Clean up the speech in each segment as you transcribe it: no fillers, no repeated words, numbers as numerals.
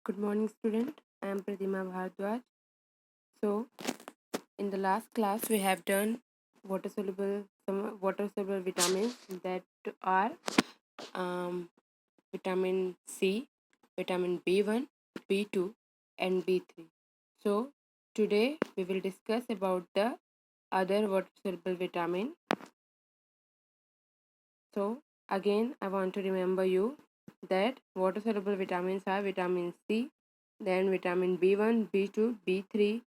Good morning, student. I am Pratima Bhardwaj. So, in the last class, we have done some water soluble vitamins that are vitamin C, vitamin B1, B2, and B3. So, today we will discuss about the other water soluble vitamin. So, again, I want to remember you that water soluble vitamins are vitamin C, then vitamin B1, B2, B3,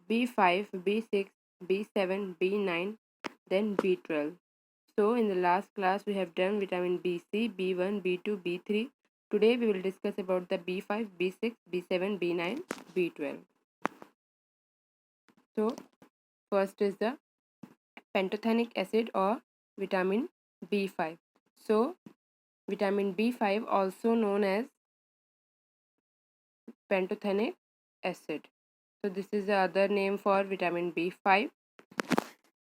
B5, B6, B7, B9, then B12. So in the last class we have done vitamin BC, B1, B2, B3. Today we will discuss about the B5, B6, B7, B9, B12. So first is the pantothenic acid or vitamin B5. So vitamin B5 also known as pantothenic acid. So this is the other name for vitamin B5.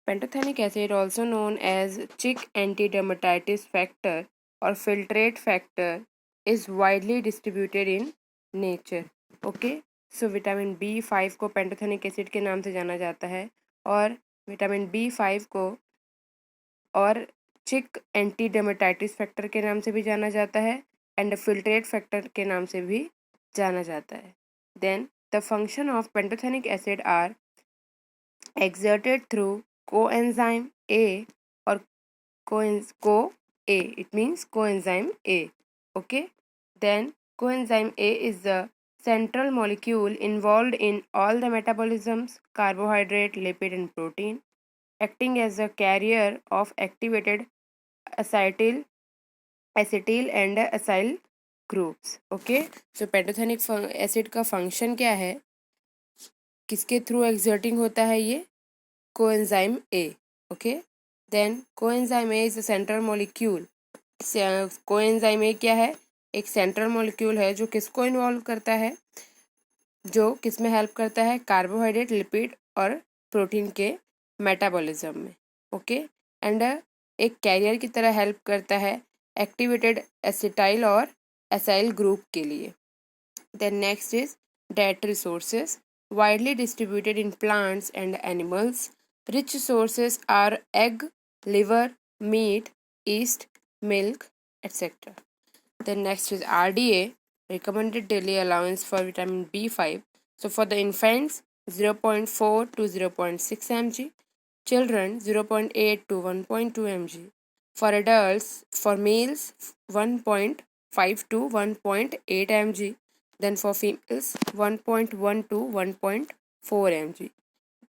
Pantothenic acid, also known as Chick antidermatitis factor or filtrate factor, is widely distributed in nature. Okay, so vitamin B5 को pantothenic acid के नाम से जाना जाता है और vitamin B5 को और चिक एंटीडर्मेटाइटिस फैक्टर के नाम से भी जाना जाता है एंड फिल्ट्रेट फैक्टर के नाम से भी जाना जाता है. Then the function of pantothenic acid are exerted through coenzyme A or co-A. It means coenzyme A. Okay. Then coenzyme A is the central molecule involved in all the metabolisms, carbohydrate, lipid, and protein, acting as a carrier of activated acetyl and acyl groups. Okay. So pantothenic acid का function क्या है, किसके through exerting होता है ये, coenzyme A. Okay. Then coenzyme A is a central molecule. coenzyme A क्या है, एक सेंट्रल मॉलिक्यूल है जो किसको इन्वॉल्व करता है, जो किस में हेल्प करता है, कार्बोहाइड्रेट, लिपिड और प्रोटीन के मेटाबॉलिज्म में. ओके. एंड एक कैरियर की तरह हेल्प करता है एक्टिवेटेड एसिटाइल और एसाइल ग्रुप के लिए. Then next is dietary sources widely distributed in plants and animals. Rich sources are egg, liver, meat, yeast, milk, etc. Then next is RDA, recommended daily allowance for vitamin B5. So for the infants, 0.4 to 0.6 mg. Children, 0.8 to 1.2 mg. For adults, for males, 1.5 to 1.8 mg. Then for females, 1.1 to 1.4 mg.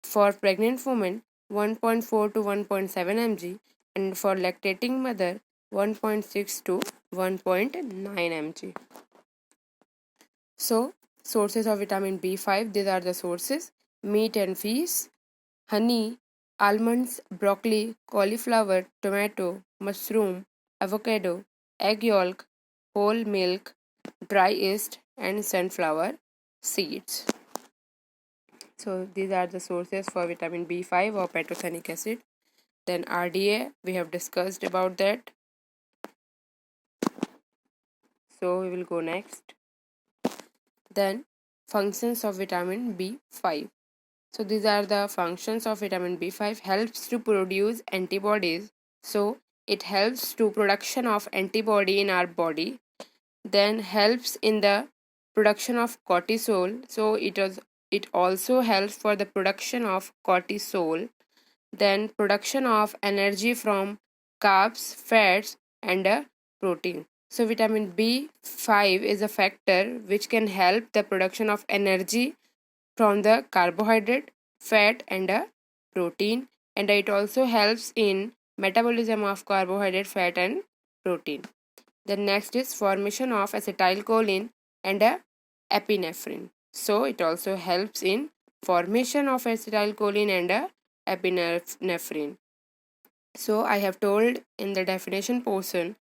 For pregnant women, 1.4 to 1.7 mg. And for lactating mother, 1.6 to 1.9 mg. So, sources of vitamin B5, these are the sources: meat and fish, honey, almonds, broccoli, cauliflower, tomato, mushroom, avocado, egg yolk, whole milk, dry yeast, and sunflower seeds. So these are the sources for vitamin B5 or pantothenic acid. Then RDA, we have discussed about that. So we will go next. Then functions of vitamin B5. So these are the functions of vitamin B5. Helps to produce antibodies. So it helps to production of antibody in our body. Then helps in the production of cortisol. So it also helps for the production of cortisol. Then production of energy from carbs, fats, and protein. So vitamin B5 is a factor which can help the production of energy from the carbohydrate, fat, and protein, and it also helps in metabolism of carbohydrate, fat, and protein. The next is formation of acetylcholine and epinephrine. So it also helps in formation of acetylcholine and epinephrine. So I have told in the definition portion,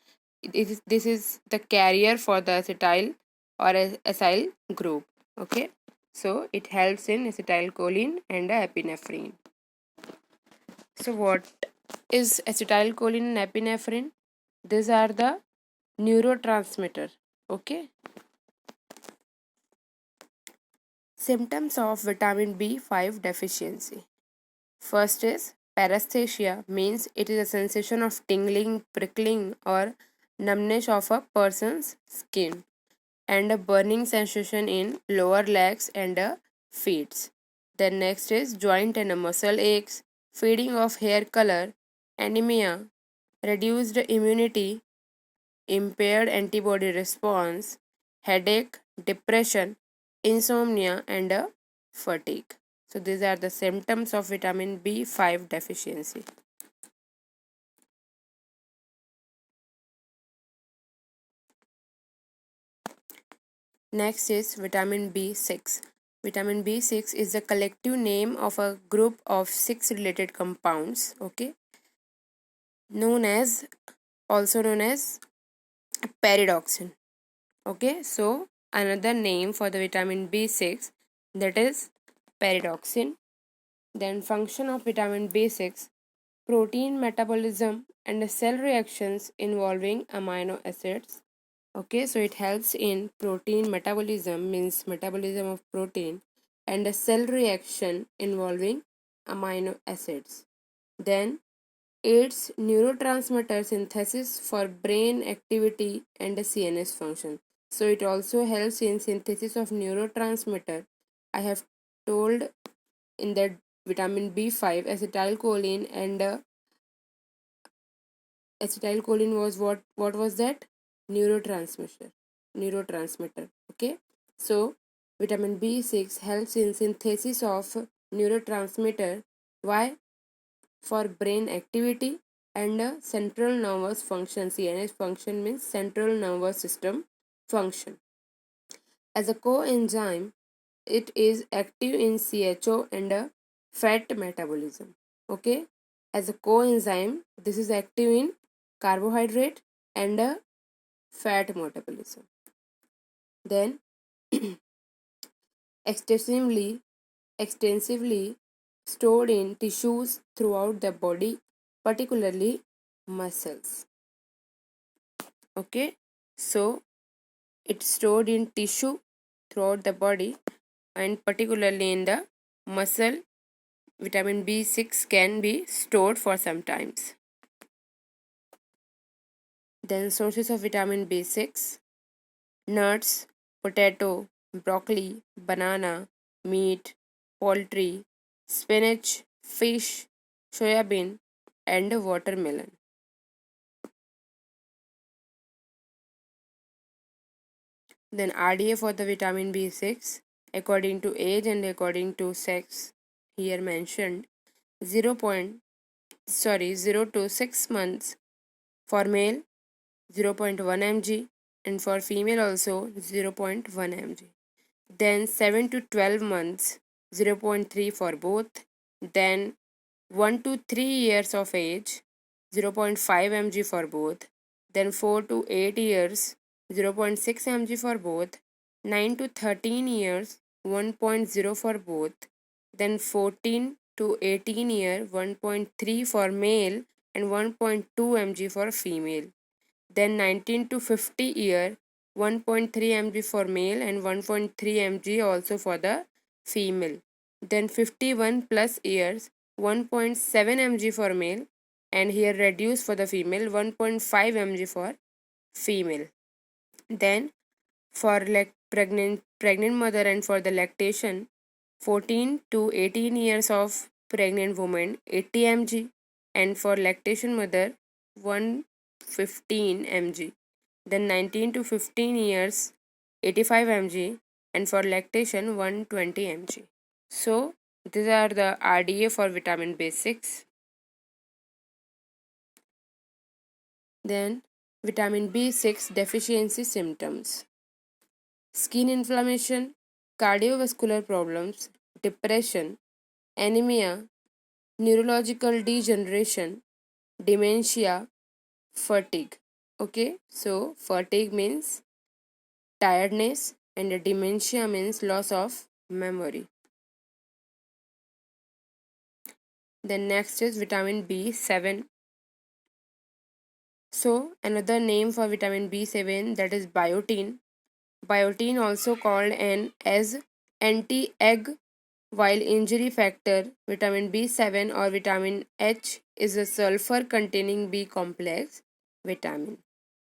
this is the carrier for the acetyl or acyl group. Okay. So it helps in acetylcholine and epinephrine. So what is acetylcholine and epinephrine? These are the neurotransmitter. Okay. Symptoms of vitamin B5 deficiency. First is paresthesia, means it is a sensation of tingling, prickling, or numbness of a person's skin, and a burning sensation in lower legs and feet. Then next is joint and muscle aches, fading of hair color, anemia, reduced immunity, impaired antibody response, headache, depression, insomnia, and fatigue. So, these are the symptoms of vitamin B5 deficiency. Next is vitamin B6. Vitamin B6 is the collective name of a group of 6 related compounds, okay, known as also known as pyridoxine. Okay, so another name for the vitamin B6, that is pyridoxine. Then function of vitamin B6, protein metabolism and cell reactions involving amino acids. Okay, so it helps in protein metabolism, means metabolism of protein, and a cell reaction involving amino acids. Then aids neurotransmitter synthesis for brain activity and CNS function. So it also helps in synthesis of neurotransmitter. I have told in that vitamin B5 acetylcholine, and acetylcholine was what was that? Neurotransmitter. Okay, so vitamin B6 helps in synthesis of neurotransmitter. Why? For brain activity and central nervous function. CNS function means central nervous system function. As a coenzyme, it is active in CHO and fat metabolism. Okay, as a coenzyme, this is active in carbohydrate and fat metabolism. Then extensively stored in tissues throughout the body, particularly muscles. Okay, so it's stored in tissue throughout the body and particularly in the muscle. Vitamin B6 can be stored for some times. Then sources of vitamin B6: nuts, potato, broccoli, banana, meat, poultry, spinach, fish, soybean, and watermelon. Then RDA for the vitamin B6, according to age and according to sex, here mentioned 0. 0 to 6 months for male, 0.1 mg, and for female also 0.1 mg. Then 7 to 12 months, 0.3 for both. Then 1 to 3 years of age, 0.5 mg for both. Then 4 to 8 years, 0.6 mg for both. 9 to 13 years, 1.0 for both. Then 14 to 18 year, 1.3 for male and 1.2 mg for female. Then 19 to 50 year, 1.3 mg for male and 1.3 mg also for the female. Then 51 plus years, 1.7 mg for male, and here reduced for the female, 1.5 mg for female. Then for pregnant mother and for the lactation, 14 to 18 years of pregnant woman, 80 mg, and for lactation mother, 115 mg. Then 19 to 15 years, 85 mg, and for lactation, 120 mg. So these are the RDA for vitamin B6. Then vitamin B6 deficiency symptoms: skin inflammation, cardiovascular problems, depression, anemia, neurological degeneration, dementia, fatigue. Okay, so fatigue means tiredness and dementia means loss of memory. Then next is vitamin B7. So another name for vitamin B7, that is biotin. Biotin, also called as anti-egg, while injury factor vitamin B7 or vitamin H is a sulfur containing B complex vitamin.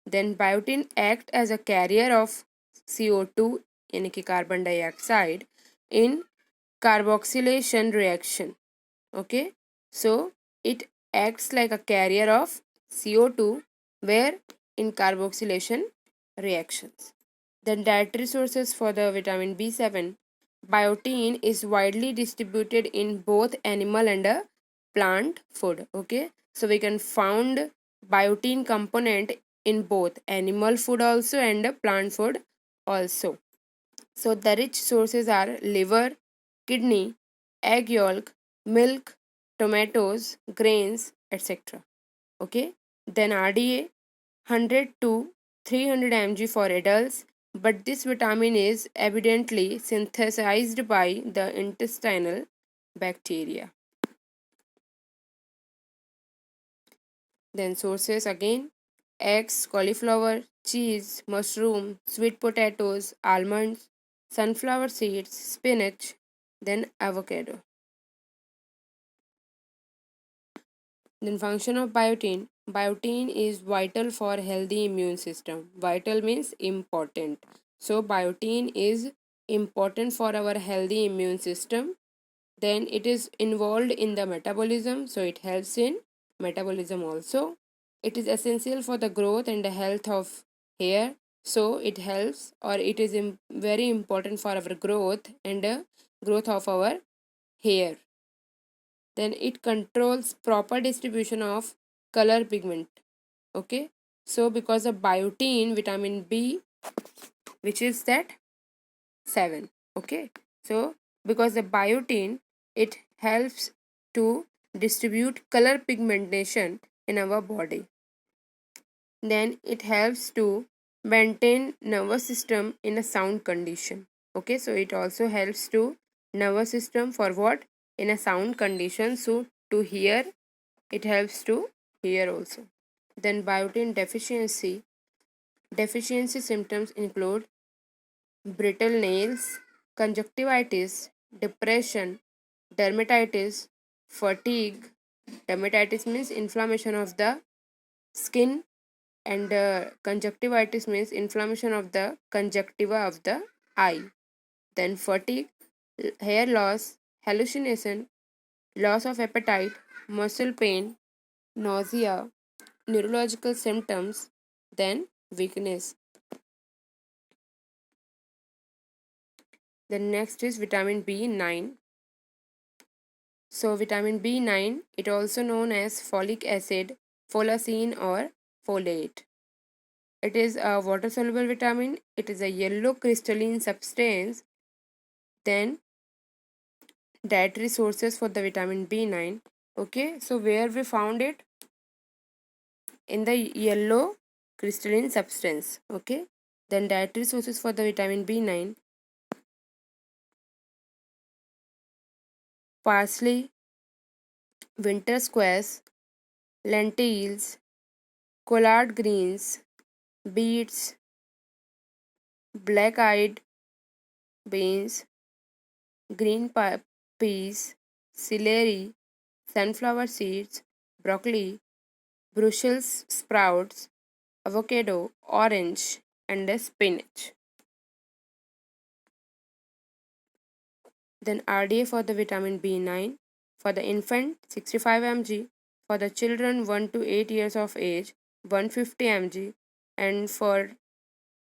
Then biotin act as a carrier of CO2 यानी कि carbon dioxide in carboxylation reaction. Okay, so it acts like a carrier of CO2 where in carboxylation reactions. Then dietary sources for the vitamin B7. Biotin is widely distributed in both animal and plant food. Okay, so we can found biotin component in both animal food also and plant food also. So the rich sources are liver, kidney, egg yolk, milk, tomatoes, grains, etc. Okay, then RDA 100 to 300 mg for adults, but this vitamin is evidently synthesized by the intestinal bacteria. Then sources again: eggs, cauliflower, cheese, mushroom, sweet potatoes, almonds, sunflower seeds, spinach, then avocado. Then function of biotin. Biotin is vital for healthy immune system. Vital means important. So biotin is important for our healthy immune system. Then it is involved in the metabolism, so it helps in metabolism also. It is essential for the growth and the health of hair, so it helps or it is very important for our growth and growth of our hair. Then it controls proper distribution of color pigment. Okay, so because of biotin, vitamin B, which is that 7. Okay, so because the biotin, it helps to distribute color pigmentation in our body. Then it helps to maintain nervous system in a sound condition. Okay, so it also helps to nervous system for what? In a sound condition, so to hear, it helps to hear also. Then biotin deficiency symptoms include brittle nails, conjunctivitis, depression, dermatitis, fatigue. Dermatitis means inflammation of the skin, and conjunctivitis means inflammation of the conjunctiva of the eye. Then fatigue, hair loss, hallucination, loss of appetite, muscle pain, nausea, neurological symptoms, then weakness. Then next is vitamin B9. So vitamin B9, it also known as folic acid, folacin or folate. It is a water soluble vitamin. It is a yellow crystalline substance. Then dietary sources for the vitamin B9. Okay, so where we found it? In the yellow crystalline substance. Okay, then dietary sources for the vitamin B9: parsley, winter squash, lentils, collard greens, beets, black-eyed beans, green peas, celery, sunflower seeds, broccoli, Brussels sprouts, avocado, orange, and spinach. Then RDA for the vitamin B9. For the infant, 65 mg. For the children 1 to 8 years of age, 150 mg. And for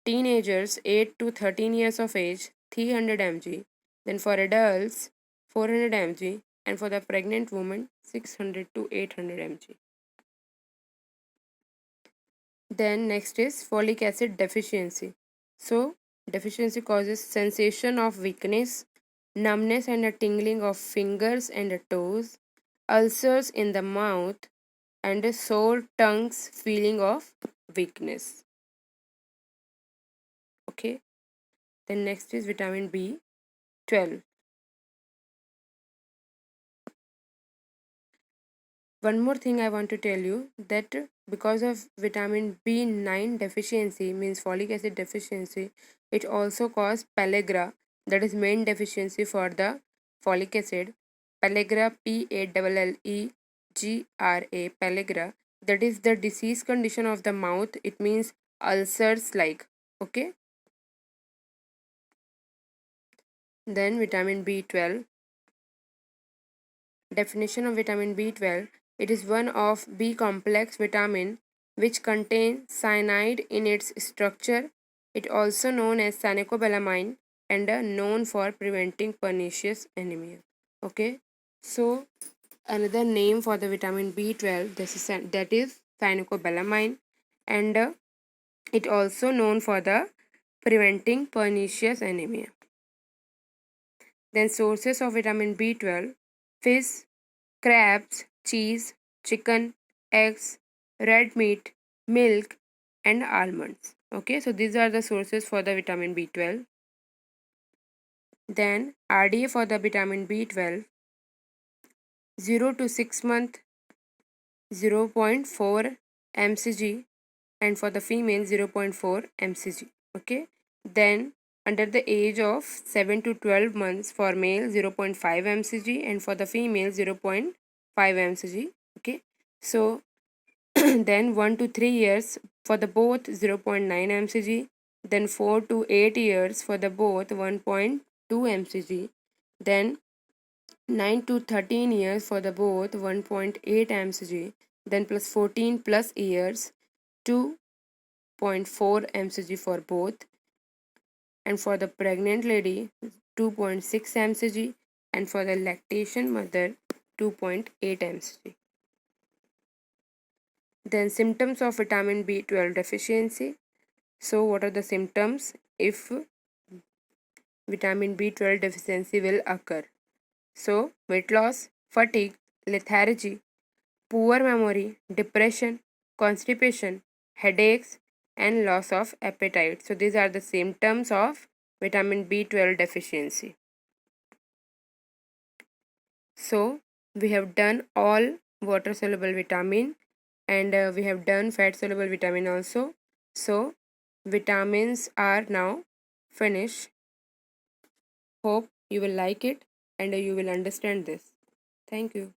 teenagers 8 to 13 years of age, 300 mg. Then for adults, 400 mg. And for the pregnant woman, 600 to 800 mg. Then next is folic acid deficiency. So deficiency causes sensation of weakness, numbness and a tingling of fingers and toes, ulcers in the mouth, and a sore tongue's feeling of weakness. Okay, then next is vitamin B12. One more thing I want to tell you, that because of vitamin B9 deficiency, means folic acid deficiency, it also causes pellagra. that is main deficiency for the folic acid. Pellagra, Pallegra, pellagra, that is the disease condition of the mouth. It means ulcers like. Okay. Then vitamin B12. Definition of vitamin B12. It is one of B complex vitamin which contain cyanide in its structure. It also known as cyanocobalamin and known for preventing pernicious anemia. Okay. So another name for the vitamin B12, that is cyanocobalamin, and it also known for the preventing pernicious anemia. Then sources of vitamin B12: fish, crabs, cheese, chicken, eggs, red meat, milk, and almonds. Okay, so these are the sources for the vitamin B12. Then RDA for the vitamin B12: 0 to 6 month 0.4 mcg, and for the female 0.4 mcg. Okay, then under the age of 7 to 12 months for male 0.5 mcg, and for the female 0.5 mcg. Okay, so then 1 to 3 years for the both 0.9 mcg, then 4 to 8 years for the both 1.2 mcg, then 9 to 13 years for the both 1.8 mcg, then plus 14 plus years 2.4 mcg for both, and for the pregnant lady 2.6 mcg, and for the lactation mother 2.8 mcg. Then symptoms of vitamin B12 deficiency. So what are the symptoms if vitamin B12 deficiency will occur? So weight loss, fatigue, lethargy, poor memory, depression, constipation, headaches, and loss of appetite. So these are the symptoms of vitamin B12 deficiency. So we have done all water soluble vitamin, and we have done fat soluble vitamin also. So vitamins are now finished. Hope you will like it and you will understand this. Thank you.